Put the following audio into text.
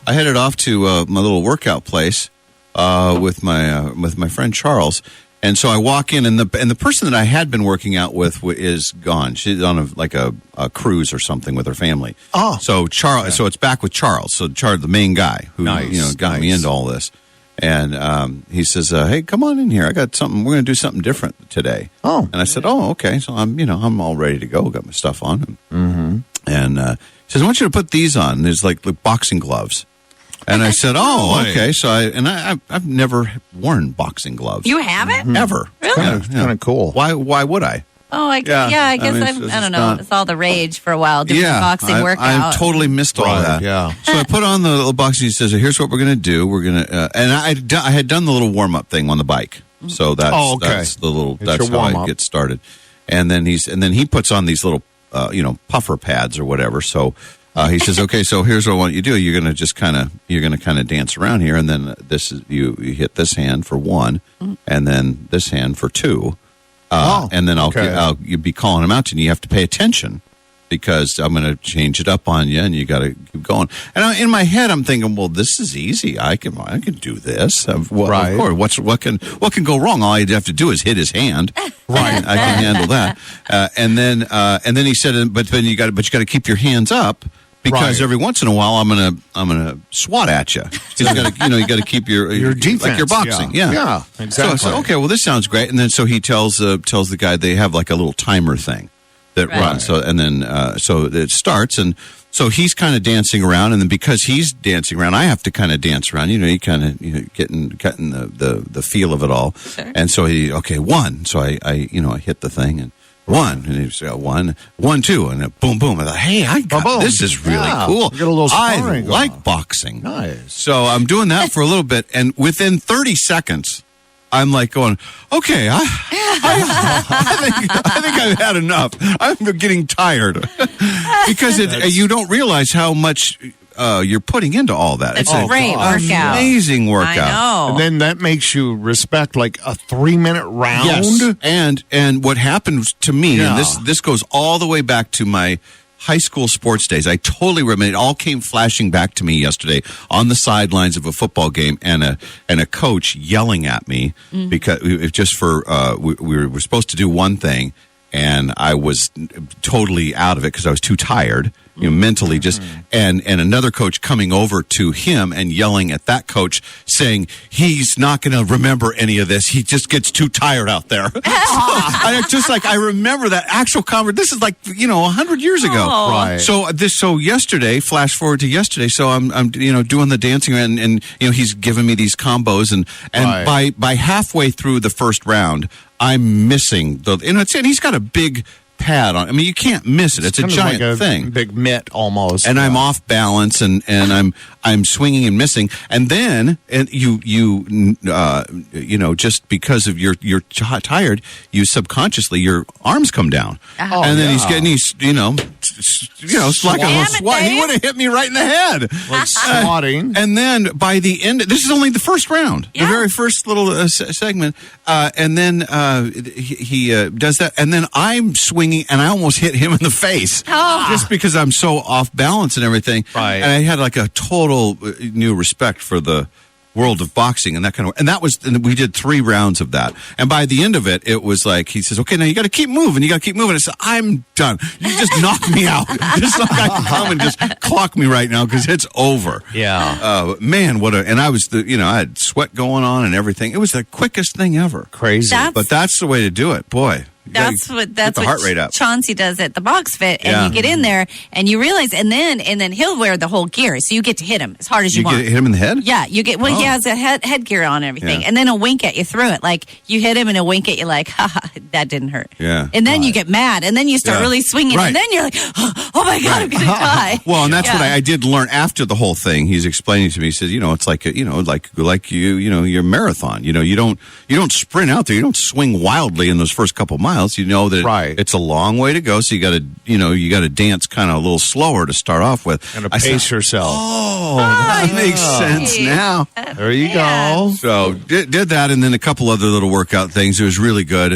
I headed off to my little workout place with my friend Charles. And so I walk in, and the person that I had been working out with is gone. She's on a cruise or something with her family. Oh, so so it's back with Charles. So Charles, the main guy who got me into all this, and he says, "Hey, come on in here. I got something. We're going to do something different today." Oh, and I said, "Oh, okay." So I'm all ready to go. Got my stuff on, and he says, "I want you to put these on." And there's like boxing gloves. And I said, "Oh, okay." So I've never worn boxing gloves. You haven't? Ever? Really? Kind of cool. Why would I? Oh, I guess I don't know. It's all the rage for a while doing the boxing workout. I totally missed all that. Yeah. So I put on the little boxing. He says, "Here's what we're going to do. We're going to," and I had done the little warm up thing on the bike. So that's the little. That's how I get started. And then he puts on these little puffer pads or whatever. So. He says, "Okay, so here's what I want you to do. You're going to kind of dance around here, and then you hit this hand for 1, and then this hand for 2, and then you'll be calling them out to you. And you have to pay attention because I'm going to change it up on you, and you got to keep going." And in my head, I'm thinking, "Well, this is easy. I can do this. Right? Of course. What can go wrong? All I have to do is hit his hand. Right? I can handle that." And then he said, "But then you got to keep your hands up." Because every once in a while I'm gonna swat at you. You got to keep your defense, like your boxing. Yeah, exactly. So I said, okay, well this sounds great. And then so he tells the guy they have like a little timer thing that runs. So and then so it starts, and so he's kind of dancing around, and then because he's dancing around, I have to kind of dance around. You kind of getting the feel of it all. Sure. And so 1. So I hit the thing and. 1, and he's got 1, 2, and then boom, boom. I thought, hey, this is really cool. Get a little I like boxing. Nice. So I'm doing that for a little bit, and within 30 seconds, I'm like going, okay, I think I've had enough. I'm getting tired because you don't realize how much you're putting into all that. It's a great workout. Amazing workout. I know. And then that makes you respect like a 3-minute round. Yes. And what happened to me, and this goes all the way back to my high school sports days. I totally remember. It all came flashing back to me yesterday on the sidelines of a football game, and a coach yelling at me because we were supposed to do one thing, and I was totally out of it because I was too tired. Mentally and another coach coming over to him and yelling at that coach saying he's not going to remember any of this. He just gets too tired out there. I remember that actual conversation. This is like, 100 years ago. Right. So yesterday, flash forward to yesterday. So I'm doing the dancing and he's giving me these combos and by halfway through the first round, I'm missing and he's got a big pad on. I mean, you can't miss it. It's a giant thing, big mitt almost. And I'm off balance, and I'm swinging and missing. And then just because of you're tired, you subconsciously your arms come down, and then he's it's like a swat. He would have hit me right in the head, like swatting. And then by the end, this is only the first round, the very first little segment, and then he does that, and then I'm swinging. And I almost hit him in the face just because I'm so off balance and everything. Right. And I had like a total new respect for the world of boxing and that kind of. And we did 3 rounds of that. And by the end of it, it was like he says, "Okay, now you got to keep moving. You got to keep moving." I said, "I'm done. You just knock me out. Just like I can come and just clock me right now because it's over." Yeah. Man, and I was I had sweat going on and everything. It was the quickest thing ever. Crazy. But that's the way to do it, boy. That's what heart rate up. Chauncey does at the box fit, and you get in there and you realize, and then he'll wear the whole gear, so you get to hit him as hard as you want. You hit him in the head? Yeah, you get. Well, he has a headgear on and everything, and then he'll wink at you through it. Like you hit him and he'll wink at you, like, "Ha, that didn't hurt." Yeah, and then you get mad, and then you start really swinging, and then you're like, "Oh my God, I'm gonna die." Well, and that's what I did learn after the whole thing. He's explaining to me. He says, it's like your marathon. You don't sprint out there. You don't swing wildly in those first couple miles. You know that. It's a long way to go, so you got to dance kind of a little slower to start off with. And pace yourself. Oh, that makes sense now. There you go. So did that, and then a couple other little workout things. It was really good.